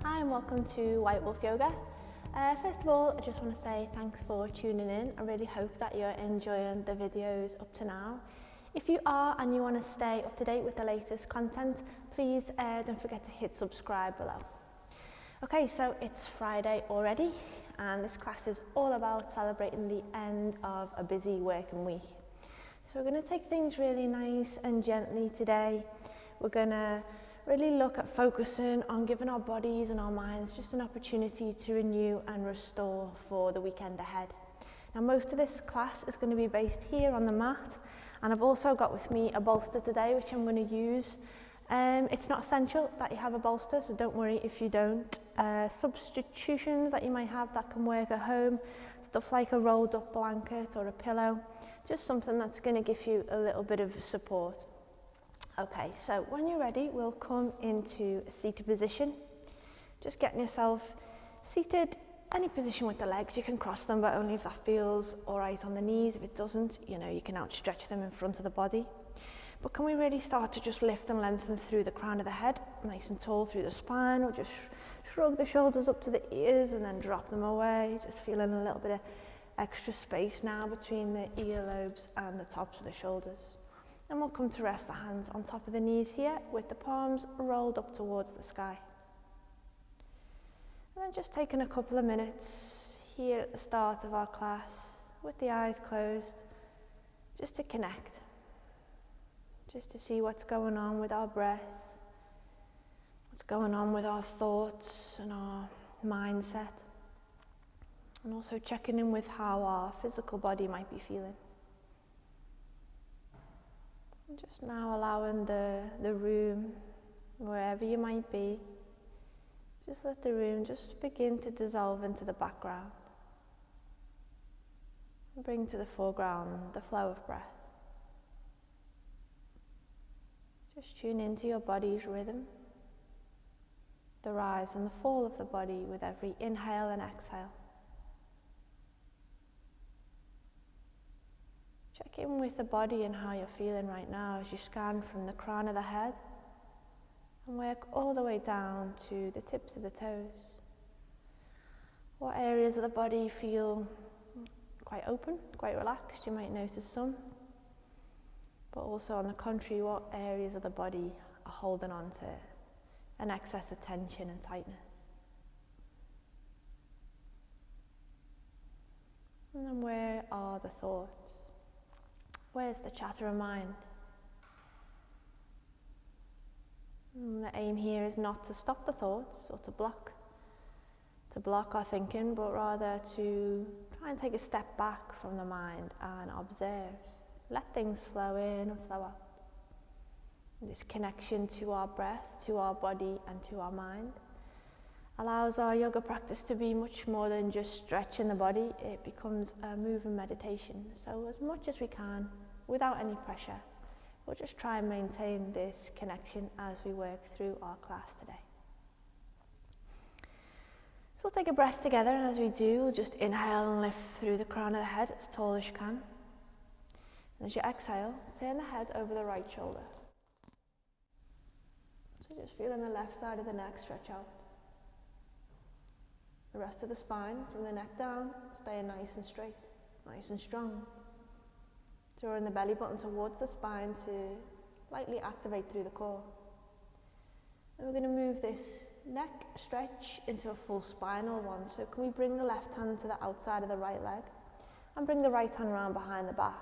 Hi and welcome to White Wolf Yoga. First of all, I just want to say thanks for tuning in. I really hope that you're enjoying the videos up to now. If you are and you want to stay up to date with the latest content, please don't forget to hit subscribe below. Okay, so it's Friday already and this class is all about celebrating the end of a busy working week. So we're going to take things really nice and gently today. We're going to really look at focusing on giving our bodies and our minds just an opportunity to renew and restore for the weekend ahead. Now most of this class is going to be based here on the mat, and I've also got with me a bolster today which I'm going to use. It's not essential that you have a bolster, so don't worry if you don't. Substitutions that you might have that can work at home, stuff like a rolled up blanket or a pillow, just something that's going to give you a little bit of support. Okay, so when you're ready, we'll come into a seated position. Just getting yourself seated, any position with the legs. You can cross them, but only if that feels all right on the knees. If it doesn't, you can outstretch them in front of the body. But can we really start to just lift and lengthen through the crown of the head, nice and tall through the spine, or just shrug the shoulders up to the ears and then drop them away. Just feeling a little bit of extra space now between the earlobes and the tops of the shoulders. And we'll come to rest the hands on top of the knees here with the palms rolled up towards the sky. And then just taking a couple of minutes here at the start of our class with the eyes closed, just to connect, just to see what's going on with our breath, what's going on with our thoughts and our mindset, and also checking in with how our physical body might be feeling. Just now allowing the room, wherever you might be, just let the room just begin to dissolve into the background. And bring to the foreground the flow of breath. Just tune into your body's rhythm, the rise and the fall of the body with every inhale and exhale. Check in with the body and how you're feeling right now as you scan from the crown of the head and work all the way down to the tips of the toes. What areas of the body feel quite open, quite relaxed? You might notice some. But also on the contrary, what areas of the body are holding on to an excess of tension and tightness? And then where are the thoughts? Where's the chatter of mind? And the aim here is not to stop the thoughts or to block our thinking, but rather to try and take a step back from the mind and observe. Let things flow in and flow out. And this connection to our breath, to our body and to our mind allows our yoga practice to be much more than just stretching the body. It becomes a moving meditation. So as much as we can, without any pressure, we'll just try and maintain this connection as we work through our class today. So we'll take a breath together, and as we do, we'll just inhale and lift through the crown of the head as tall as you can. And as you exhale, turn the head over the right shoulder. So just feeling the left side of the neck stretch out. The rest of the spine, from the neck down, staying nice and straight, nice and strong. Drawing the belly button towards the spine to lightly activate through the core. And we're going to move this neck stretch into a full spinal one. So can we bring the left hand to the outside of the right leg and bring the right hand around behind the back.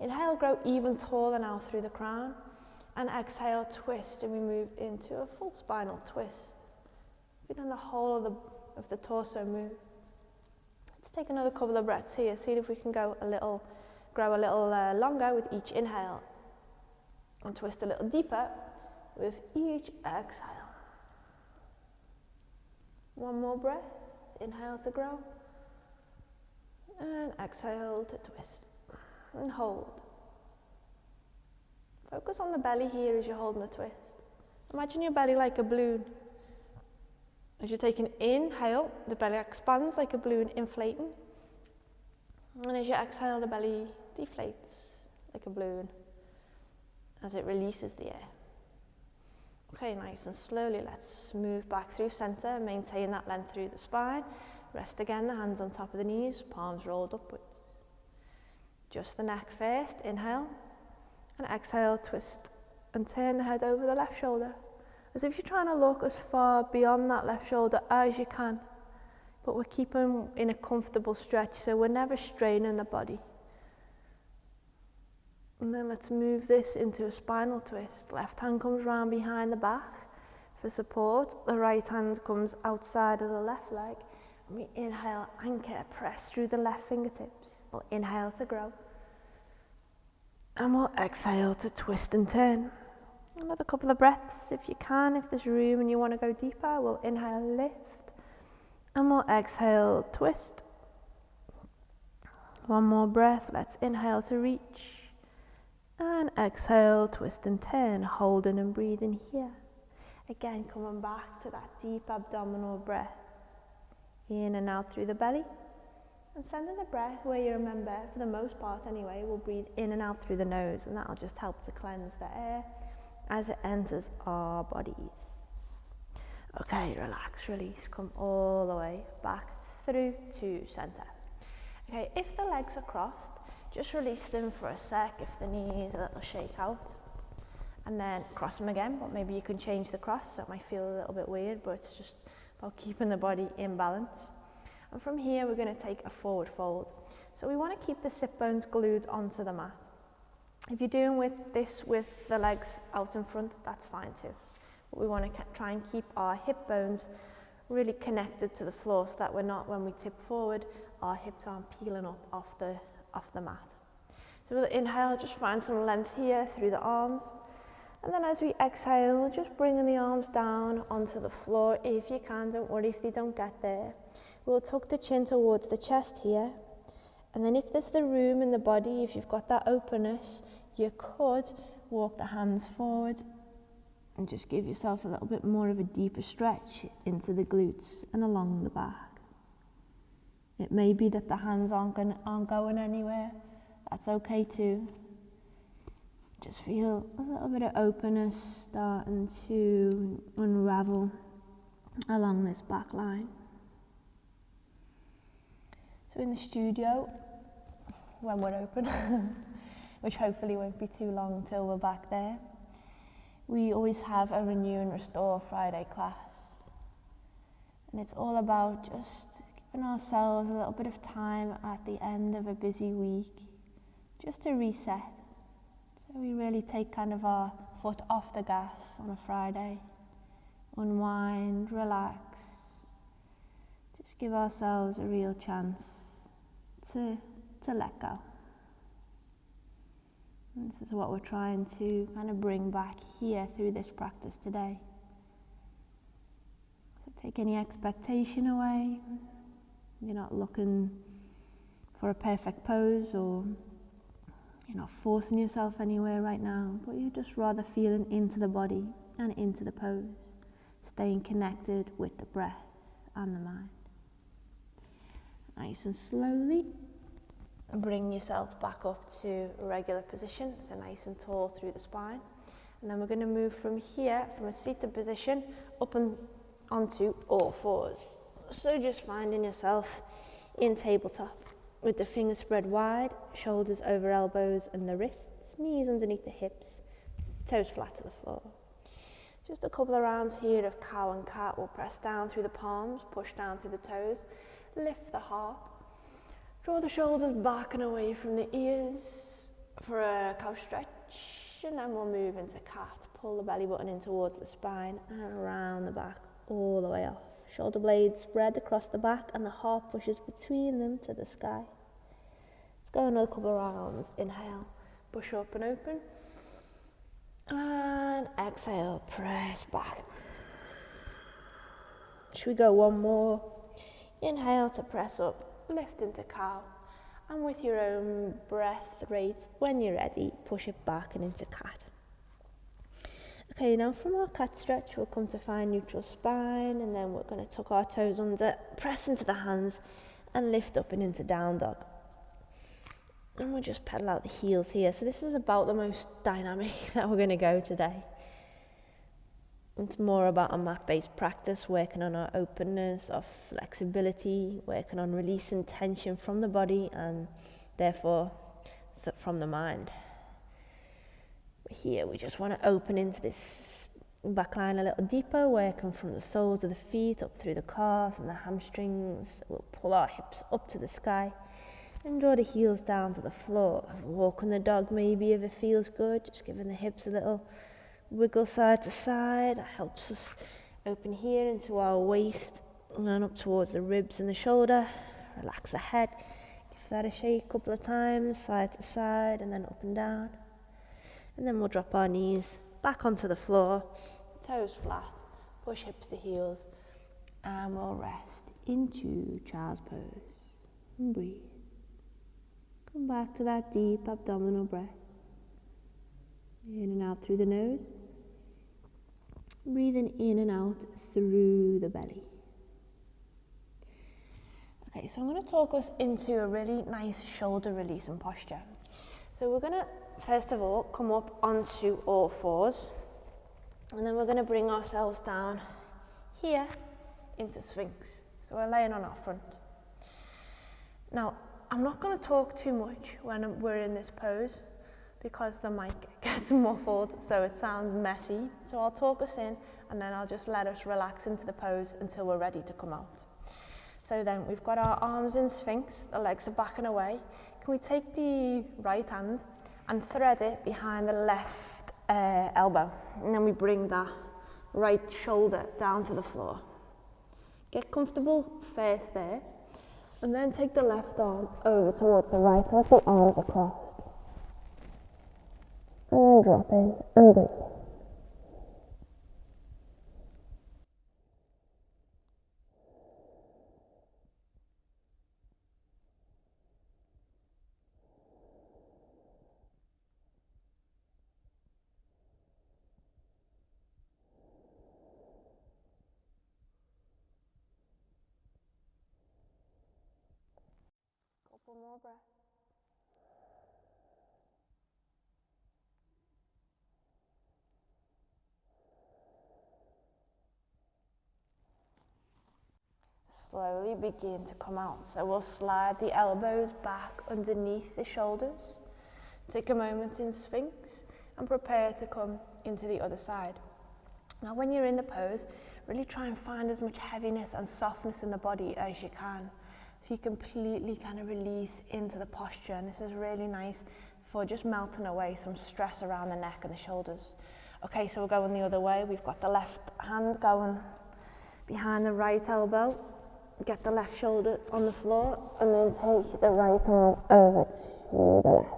Inhale, grow even taller now through the crown, and exhale, twist, and we move into a full spinal twist. Feeling the whole of the torso move. Let's take another couple of breaths here, see if we can grow a little longer with each inhale, and twist a little deeper with each exhale. One more breath, inhale to grow, and exhale to twist, and hold. Focus on the belly here as you're holding the twist. Imagine your belly like a balloon. As you're taking inhale, the belly expands like a balloon, inflating. And as you exhale, the belly deflates like a balloon as it releases the air. Okay, nice and slowly, let's move back through center, maintain that length through the spine. Rest again, the hands on top of the knees, palms rolled upwards. Just the neck first, inhale, and exhale, twist and turn the head over the left shoulder. As if you're trying to look as far beyond that left shoulder as you can, but we're keeping in a comfortable stretch, so we're never straining the body. And then let's move this into a spinal twist. Left hand comes round behind the back for support. The right hand comes outside of the left leg. And we inhale, anchor, press through the left fingertips. We'll inhale to grow. And we'll exhale to twist and turn. Another couple of breaths if you can. If there's room and you want to go deeper, we'll inhale, lift. And we'll exhale, twist. One more breath. Let's inhale to reach. And exhale, twist and turn, holding and breathing here. Again, coming back to that deep abdominal breath. In and out through the belly. And sending the breath where you remember, for the most part anyway, we'll breathe in and out through the nose, and that'll just help to cleanse the air as it enters our bodies. Okay, relax, release, come all the way back through to center. Okay, if the legs are crossed, just release them for a sec if the knees a little shake out. And then cross them again, but maybe you can change the cross. That might feel a little bit weird, but it's just about keeping the body in balance. And from here, we're going to take a forward fold. So we want to keep the sit bones glued onto the mat. If you're doing this with the legs out in front, that's fine too. But we want to try and keep our hip bones really connected to the floor so that we're not, when we tip forward, our hips aren't peeling up off the mat. So we'll inhale, just find some length here through the arms. And then as we exhale, just bringing the arms down onto the floor if you can. Don't worry if they don't get there. We'll tuck the chin towards the chest here. And then if there's the room in the body, if you've got that openness, you could walk the hands forward and just give yourself a little bit more of a deeper stretch into the glutes and along the back. It may be that the hands aren't going anywhere. That's okay too. Just feel a little bit of openness starting to unravel along this back line. So in the studio, when we're open, which hopefully won't be too long until we're back there, we always have a Renew and Restore Friday class. And it's all about just giving ourselves a little bit of time at the end of a busy week, just to reset. So we really take kind of our foot off the gas on a Friday, unwind, relax, just give ourselves a real chance to let go. And this is what we're trying to kind of bring back here through this practice today. So take any expectation away. You're not looking for a perfect pose, or you're not forcing yourself anywhere right now, but you're just rather feeling into the body and into the pose, staying connected with the breath and the mind. Nice and slowly, bring yourself back up to a regular position, so nice and tall through the spine. And then we're going to move from here, from a seated position, up and onto all fours. So just finding yourself in tabletop with the fingers spread wide, shoulders over elbows and the wrists, knees underneath the hips, toes flat to the floor. Just a couple of rounds here of cow and cat. We'll press down through the palms, push down through the toes, lift the heart, draw the shoulders back and away from the ears for a cow stretch, and then we'll move into cat. Pull the belly button in towards the spine and around the back, all the way off. Shoulder blades spread across the back and the heart pushes between them to the sky. Let's go another couple of rounds. Inhale, push up and open. And exhale, press back. Should we go one more? Inhale to press up, lift into cow. And with your own breath rate, when you're ready, push it back and into cat. Okay, now from our cat stretch, we'll come to find neutral spine, and then we're going to tuck our toes under, press into the hands, and lift up and into down dog. And we'll just pedal out the heels here. So this is about the most dynamic that we're going to go today. It's more about a mat-based practice, working on our openness, our flexibility, working on releasing tension from the body and therefore from the mind. Here we just want to open into this back line a little deeper, working from the soles of the feet up through the calves and the hamstrings. We'll pull our hips up to the sky and draw the heels down to the floor. Walk on the dog maybe if it feels good, just giving the hips a little wiggle side to side. That helps us open here into our waist and then up towards the ribs and the shoulder. Relax the head. Give that a shake a couple of times, side to side and then up and down. And then we'll drop our knees back onto the floor, toes flat, push hips to heels, and we'll rest into child's pose. And breathe. Come back to that deep abdominal breath. In and out through the nose. Breathing in and out through the belly. Okay, so I'm going to talk us into a really nice shoulder releasing posture. So we're going to, first of all, come up onto all fours. And then we're going to bring ourselves down here into Sphinx. So we're laying on our front. Now, I'm not going to talk too much when we're in this pose, because the mic gets muffled, so it sounds messy. So I'll talk us in, and then I'll just let us relax into the pose until we're ready to come out. So then we've got our arms in Sphinx, the legs are back and away. Can we take the right hand and thread it behind the left elbow? And then we bring that right shoulder down to the floor. Get comfortable first there, and then take the left arm over towards the right, let the arms across. And then drop in and breathe. Couple more breaths. Slowly begin to come out. So we'll slide the elbows back underneath the shoulders. Take a moment in Sphinx and prepare to come into the other side. Now when you're in the pose, really try and find as much heaviness and softness in the body as you can. So you completely kind of release into the posture, and this is really nice for just melting away some stress around the neck and the shoulders. Okay, so we're going the other way. We've got the left hand going behind the right elbow. Get the left shoulder on the floor, and then take the right arm over to the left.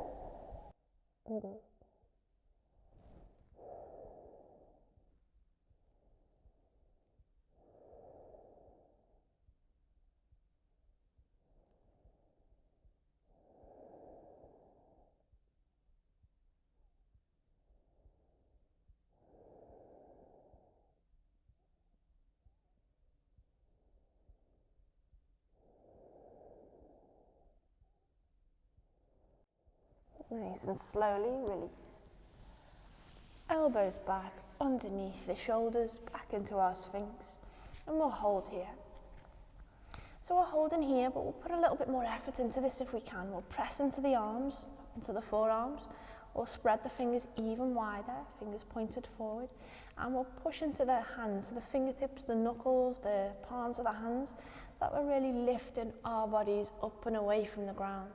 Nice, and slowly release. Elbows back, underneath the shoulders, back into our Sphinx, and we'll hold here. So we're holding here, but we'll put a little bit more effort into this if we can. We'll press into the arms, into the forearms, or spread the fingers even wider, fingers pointed forward, and we'll push into the hands, so the fingertips, the knuckles, the palms of the hands, that we're really lifting our bodies up and away from the ground.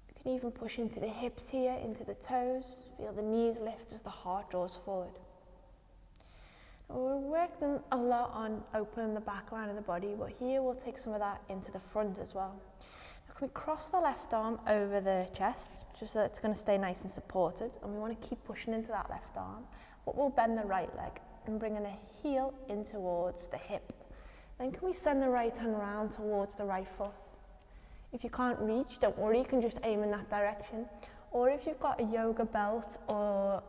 You can even push into the hips here, into the toes. Feel the knees lift as the heart draws forward. And we're working a lot on opening the back line of the body, but here we'll take some of that into the front as well. Now can we cross the left arm over the chest, just so that it's going to stay nice and supported, and we want to keep pushing into that left arm, but we'll bend the right leg and bringing the heel in towards the hip. Then can we send the right hand round towards the right foot? If you can't reach, don't worry, you can just aim in that direction. Or if you've got a yoga belt or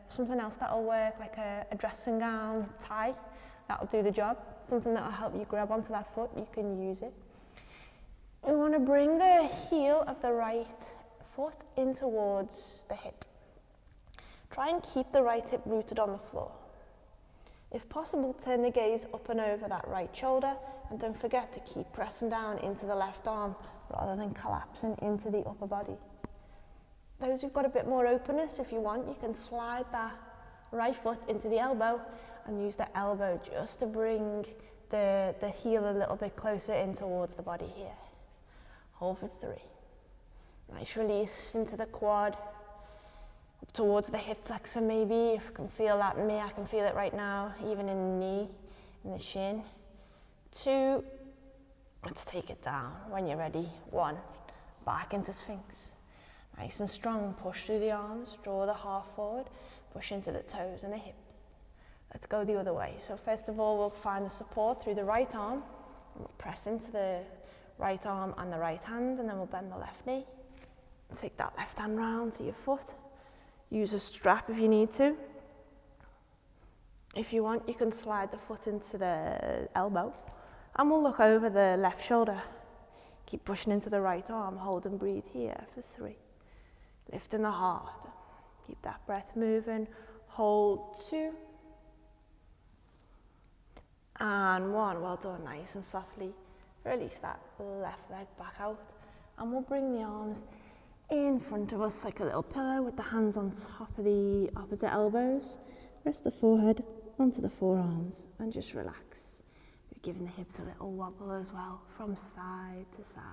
something else that'll work, like a dressing gown tie, that'll do the job. Something that'll help you grab onto that foot, you can use it. We want to bring the heel of the right foot in towards the hip. Try and keep the right hip rooted on the floor. If possible, turn the gaze up and over that right shoulder, and don't forget to keep pressing down into the left arm rather than collapsing into the upper body. Those who've got a bit more openness, if you want, you can slide that right foot into the elbow and use the elbow just to bring the heel a little bit closer in towards the body here. Hold for 3. Nice release into the quad, up towards the hip flexor maybe. If you can feel that in me, I can feel it right now, even in the knee, in the shin. 2, let's take it down when you're ready. 1, back into Sphinx. Nice and strong, push through the arms, draw the heart forward, push into the toes and the hips. Let's go the other way. So first of all, we'll find the support through the right arm. We'll press into the right arm and the right hand, and then we'll bend the left knee. Take that left hand round to your foot. Use a strap if you need to. If you want, you can slide the foot into the elbow, and we'll look over the left shoulder. Keep pushing into the right arm, hold and breathe here for 3. Lifting the heart. Keep that breath moving. Hold 2. And 1, well done, nice and softly. Release that left leg back out, and we'll bring the arms in front of us like a little pillow with the hands on top of the opposite elbows. Rest the forehead onto the forearms and just relax. We're giving the hips a little wobble as well from side to side.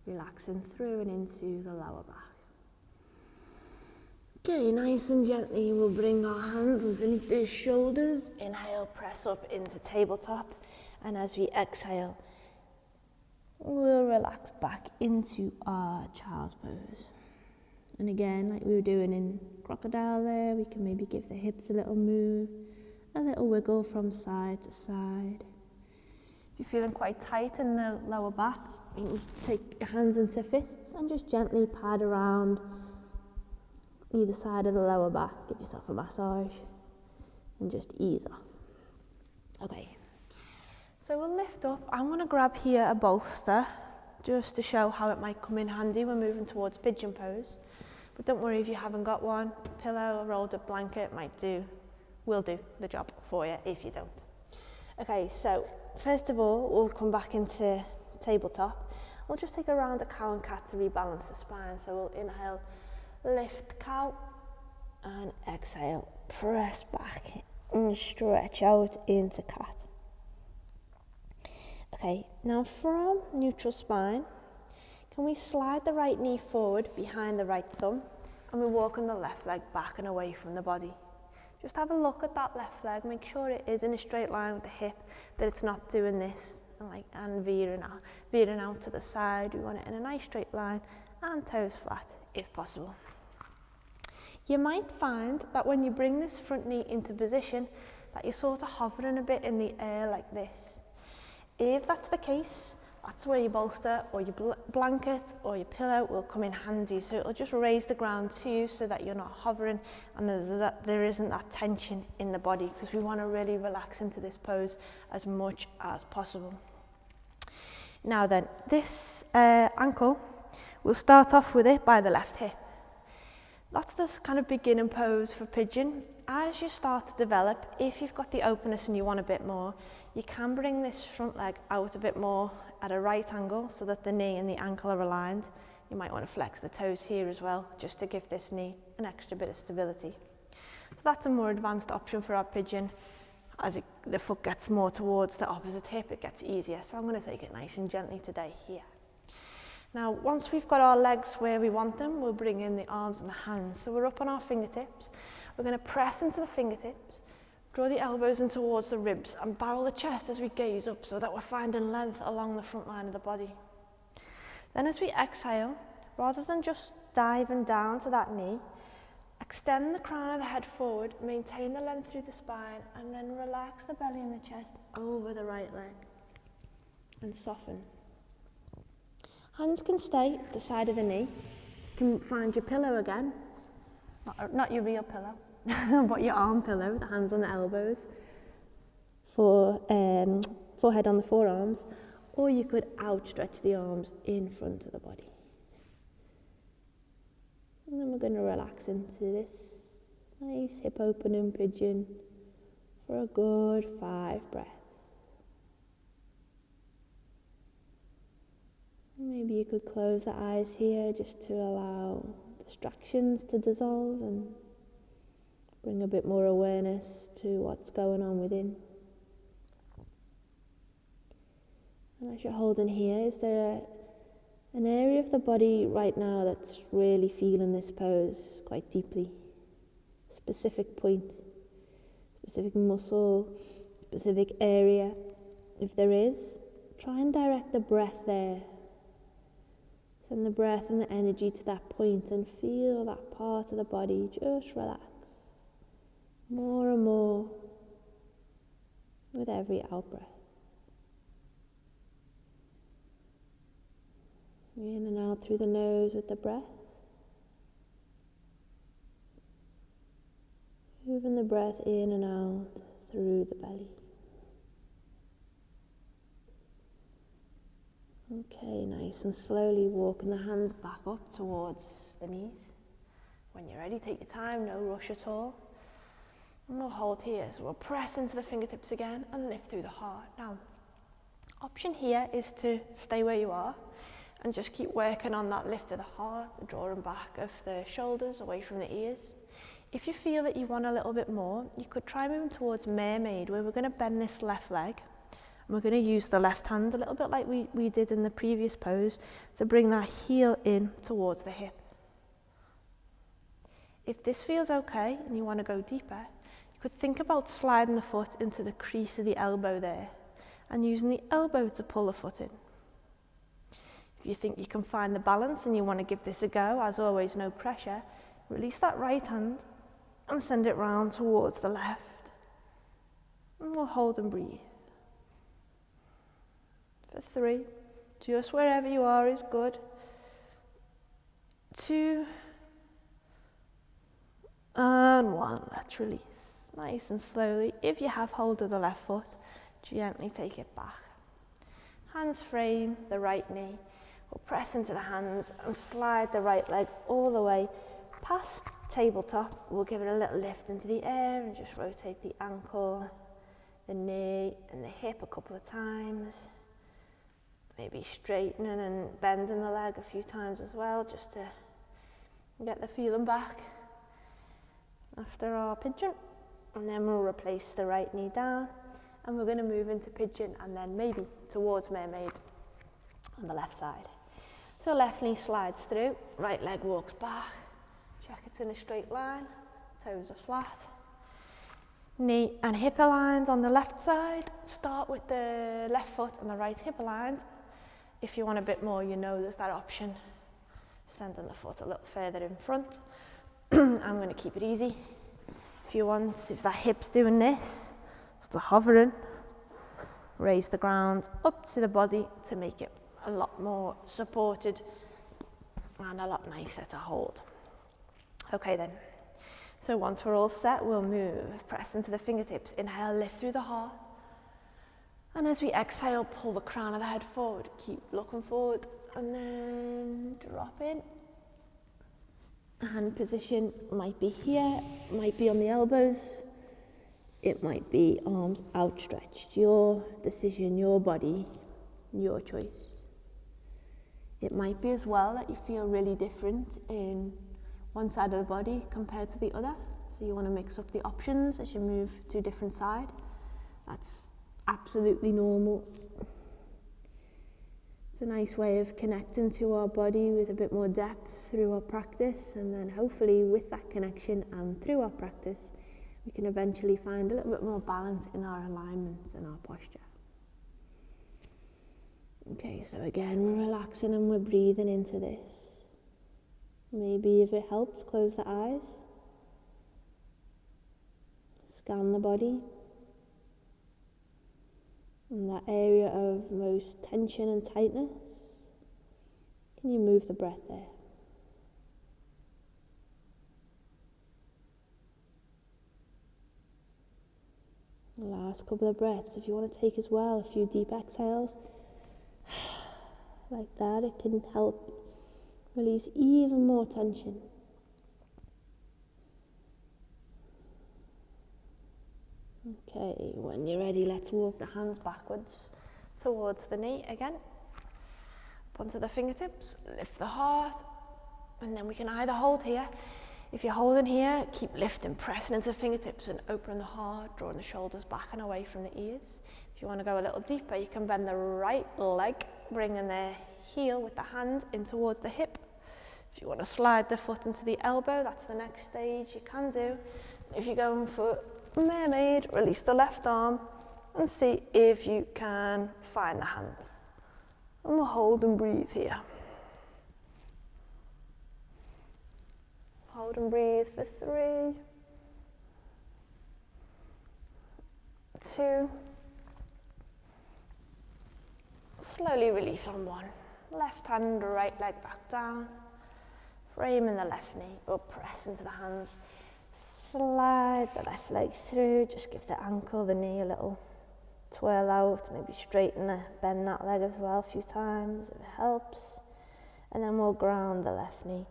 Relaxing through and into the lower back. Okay, nice and gently we'll bring our hands underneath the shoulders. Inhale, press up into tabletop, and as we exhale, we'll relax back into our child's pose. And again, like we were doing in crocodile there, we can maybe give the hips a little move, a little wiggle from side to side. If you're feeling quite tight in the lower back, you can take your hands into fists and just gently pad around either side of the lower back. Give yourself a massage and just ease off. Okay. So we'll lift up. I'm going to grab here a bolster just to show how it might come in handy when moving towards pigeon pose. But don't worry if you haven't got one. A pillow, a rolled up blanket will do the job for you if you don't. Okay, so first of all, we'll come back into tabletop. We'll just take a round of cow and cat to rebalance the spine. So we'll inhale, lift cow, and exhale, press back and stretch out into cat. Okay, now from neutral spine, can we slide the right knee forward behind the right thumb, and we're walking the left leg back and away from the body. Just have a look at that left leg, make sure it is in a straight line with the hip, that it's not doing this and veering out to the side. We want it in a nice straight line and toes flat if possible. You might find that when you bring this front knee into position, that you're sort of hovering a bit in the air like this. If that's the case, that's where your bolster or your blanket or your pillow will come in handy. So it'll just raise the ground to you so that you're not hovering and there isn't that tension in the body, because we want to really relax into this pose as much as possible. Now then, this ankle, we'll start off with it by the left hip. That's this kind of beginning pose for pigeon. As you start to develop, if you've got the openness and you want a bit more, you can bring this front leg out a bit more at a right angle so that the knee and the ankle are aligned. You might want to flex the toes here as well, just to give this knee an extra bit of stability. So that's a more advanced option for our pigeon. As the foot gets more towards the opposite hip, it gets easier. So I'm going to take it nice and gently today here. Now, once we've got our legs where we want them, we'll bring in the arms and the hands. So we're up on our fingertips. We're going to press into the fingertips, draw the elbows in towards the ribs, and barrel the chest as we gaze up so that we're finding length along the front line of the body. Then as we exhale, rather than just diving down to that knee, extend the crown of the head forward, maintain the length through the spine, and then relax the belly and the chest over the right leg and soften. Hands can stay at the side of the knee. You can find your pillow again, not your real pillow, but your arm pillow, the hands on the elbows, forehead on the forearms, or you could outstretch the arms in front of the body. And then we're going to relax into this nice hip opening pigeon for a good 5 breaths. Maybe you could close the eyes here just to allow distractions to dissolve and bring a bit more awareness to what's going on within. And as you're holding here, is there an area of the body right now that's really feeling this pose quite deeply? Specific point, specific muscle, specific area. If there is, try and direct the breath there. Send the breath and the energy to that point and feel that part of the body just relax more and more with every out-breath. In and out through the nose with the breath. Moving the breath in and out through the belly. Okay, nice and slowly walking the hands back up towards the knees. When you're ready, take your time, no rush at all. And we'll hold here, so we'll press into the fingertips again and lift through the heart. Now, option here is to stay where you are and just keep working on that lift of the heart, the drawing back of the shoulders away from the ears. If you feel that you want a little bit more, you could try moving towards mermaid, where we're going to bend this left leg. And we're going to use the left hand a little bit like we did in the previous pose to bring that heel in towards the hip. If this feels okay and you want to go deeper, you could think about sliding the foot into the crease of the elbow there and using the elbow to pull the foot in. If you think you can find the balance and you want to give this a go, as always, no pressure, release that right hand and send it round towards the left. And we'll hold and breathe. For 3, just wherever you are is good. 2, and 1, let's release. Nice and slowly, if you have hold of the left foot, gently take it back. Hands frame the right knee. We'll press into the hands and slide the right leg all the way past tabletop. We'll give it a little lift into the air and just rotate the ankle, the knee and the hip a couple of times. Maybe straightening and bending the leg a few times as well, just to get the feeling back after our pigeon. And then we'll replace the right knee down and we're going to move into pigeon and then maybe towards mermaid on the left side. So left knee slides through, right leg walks back, check it's in a straight line, toes are flat. Knee and hip aligned on the left side. Start with the left foot and the right hip aligned. If you want a bit more, you know there's that option. Sending the foot a little further in front. I'm going to keep it easy. If that hip's doing this, sort of hovering, raise the ground up to the body to make it a lot more supported and a lot nicer to hold. Okay then. So once we're all set, we'll move, press into the fingertips, inhale, lift through the heart. And as we exhale, pull the crown of the head forward, keep looking forward, and then drop in. Hand position might be here, might be on the elbows, it might be arms outstretched. Your decision, your body, your choice. It might be as well that you feel really different in one side of the body compared to the other. So you want to mix up the options as you move to a different side. That's absolutely normal. It's a nice way of connecting to our body with a bit more depth through our practice, and then hopefully with that connection and through our practice, we can eventually find a little bit more balance in our alignments and our posture. Okay, so again, we're relaxing and we're breathing into this. Maybe if it helps, close the eyes. Scan the body. And that area of most tension and tightness, can you move the breath there? The last couple of breaths, if you want to take as well a few deep exhales, like that, it can help release even more tension. Okay, when you're ready, let's walk the hands backwards towards the knee again. Up onto the fingertips, lift the heart, and then we can either hold here. If you're holding here, keep lifting, pressing into the fingertips and opening the heart, drawing the shoulders back and away from the ears. If you want to go a little deeper, you can bend the right leg, bringing the heel with the hand in towards the hip. If you want to slide the foot into the elbow, that's the next stage you can do. If you're going for mermaid, release the left arm and see if you can find the hands. And we'll hold and breathe here. Hold and breathe for 3, 2. Slowly release on 1. Left hand, right leg back down. Framing the left knee up, press into the hands. Slide the left leg through, just give the ankle, the knee a little twirl out, maybe bend that leg as well a few times if it helps. And then we'll ground the left knee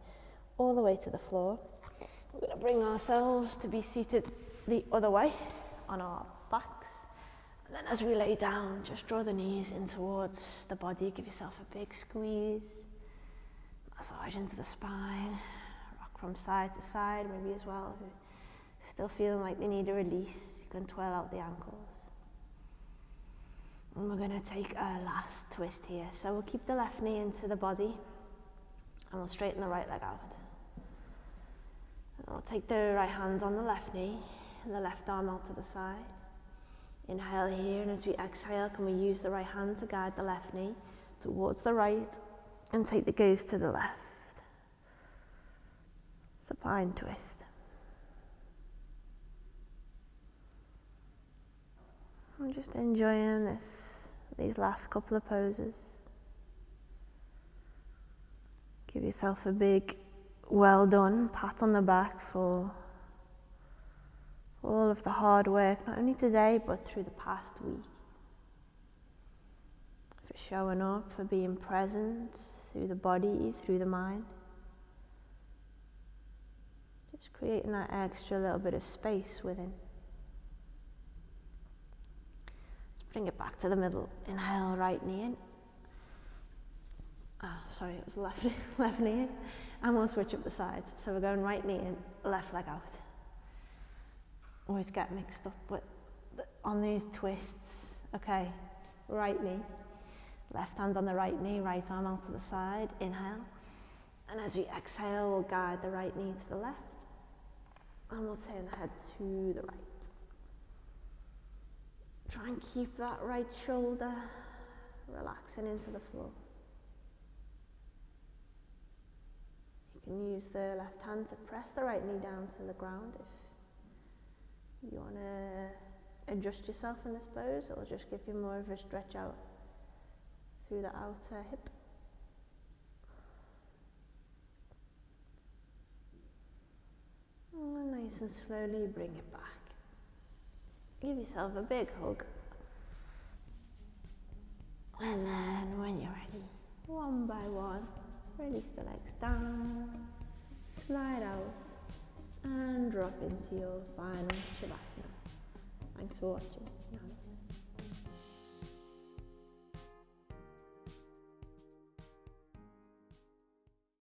all the way to the floor. We're going to bring ourselves to be seated the other way on our backs. And then as we lay down, just draw the knees in towards the body, give yourself a big squeeze. Massage into the spine, rock from side to side maybe as well. If you're still feeling like they need a release, you can twirl out the ankles. And we're going to take our last twist here. So we'll keep the left knee into the body and we'll straighten the right leg out. And we'll take the right hand on the left knee and the left arm out to the side. Inhale here, and as we exhale, can we use the right hand to guide the left knee towards the right and take the gaze to the left. Supine twist. I'm just enjoying these last couple of poses. Give yourself a big well done pat on the back for all of the hard work, not only today but through the past week. For showing up, for being present through the body, through the mind. Just creating that extra little bit of space within. Let's bring it back to the middle. Inhale, right knee in. Sorry, it was left knee in. And we'll switch up the sides. So we're going right knee in, left leg out. Always get mixed up with on these twists. Okay, right knee. Left hand on the right knee, right arm out to the side, inhale. And as we exhale, we'll guide the right knee to the left. And we'll turn the head to the right. Try and keep that right shoulder relaxing into the floor. You can use the left hand to press the right knee down to the ground if you want to adjust yourself in this pose. It'll just give you more of a stretch out through the outer hip. And nice and slowly bring it back. Give yourself a big hug. And then when you're ready, one by one, release the legs down, slide out, and drop into your final Shavasana. Thanks for watching.